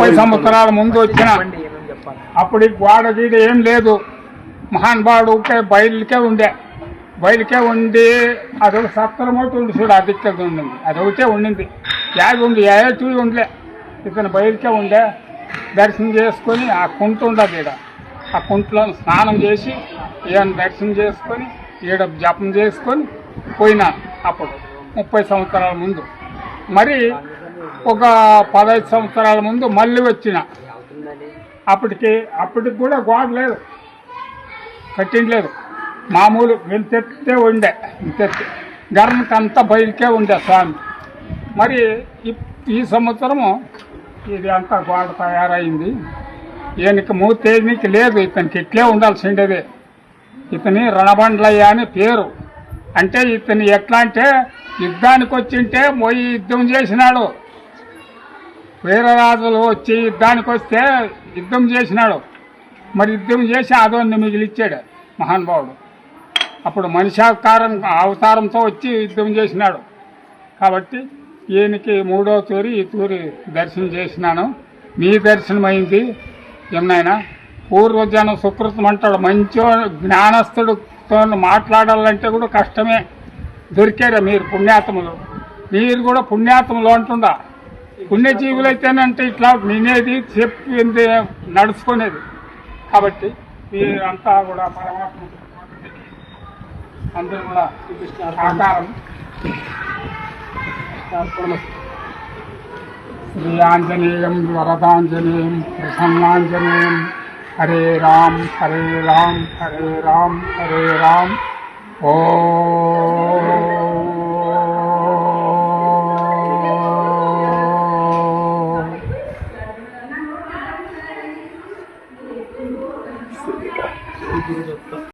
30 సంవత్సరాల ముందు వచ్చిన అప్పుడు గోడ గీడ ఏం లేదు. మహానుభావుడు బయలుకే ఉండి అదొక సత్తరమోటి ఉండి చూడు, అది ఇక్కడ ఉండింది, అదొకటే ఉండింది. యాగి ఉంది, ఏటూ ఉండలే. ఇతను బయలుకే ఉండే. దర్శనం చేసుకొని ఆ కుంట ఉండదు ఈడ, ఆ కుంటలో స్నానం చేసి ఈయన దర్శనం చేసుకొని ఈడ జపం చేసుకొని పోయినా. అప్పుడు 30 సంవత్సరాల ముందు. మరి ఒక 15 సంవత్సరాల ముందు మళ్ళీ వచ్చిన. అప్పటికి కూడా గోడ లేదు, కట్టిండలేదు. మామూలు వెళ్తెత్తే ఉండే, గర్భకంతా బయలుకే ఉండే స్వామి. మరి ఈ సంవత్సరము ఇది అంతా గోడ తయారైంది. ఈయనకి మూతేనికి లేదు, ఇతనికి ఇట్లే ఉండాల్సిండేదే. ఇతని రణబండ్లయ్య అని పేరు. అంటే ఇతను ఎట్లా అంటే యుద్ధానికి వచ్చింటే పోయి యుద్ధం చేసినాడు. వీరరాజులు వచ్చి యుద్ధానికి వస్తే యుద్ధం చేసినాడు. మరి యుద్ధం చేసి అదోన్ని మిగిలిచ్చాడు మహానుభావుడు. అప్పుడు అవతారంతో వచ్చి యుద్ధం చేసినాడు. కాబట్టి ఈయనకి 3వ తూరి ఈ తూరి దర్శనం చేసినాను. మీ దర్శనం అయింది. ఏమైనా పూర్వజనం సుకృతం అంటాడు. మంచి జ్ఞానస్తుడితో మాట్లాడాలంటే కూడా కష్టమే. దొరికారా మీరు పుణ్యాత్ములు? మీరు కూడా పుణ్యాత్ములు అంటుండా. పుణ్యజీవులు అయితేనంటే ఇట్లా వినేది, చెప్పింది, నడుచుకునేది. కాబట్టి మీరంతా కూడా పరమాత్మ అందరూ కూడా ఆకారం శ్రీ ఆంజనేయం వరదాంజనేయం ప్రసన్నాంజనేయం. హరే రామ్ హరే రామ్ హరే రామ్ హరే రామ్. ఓ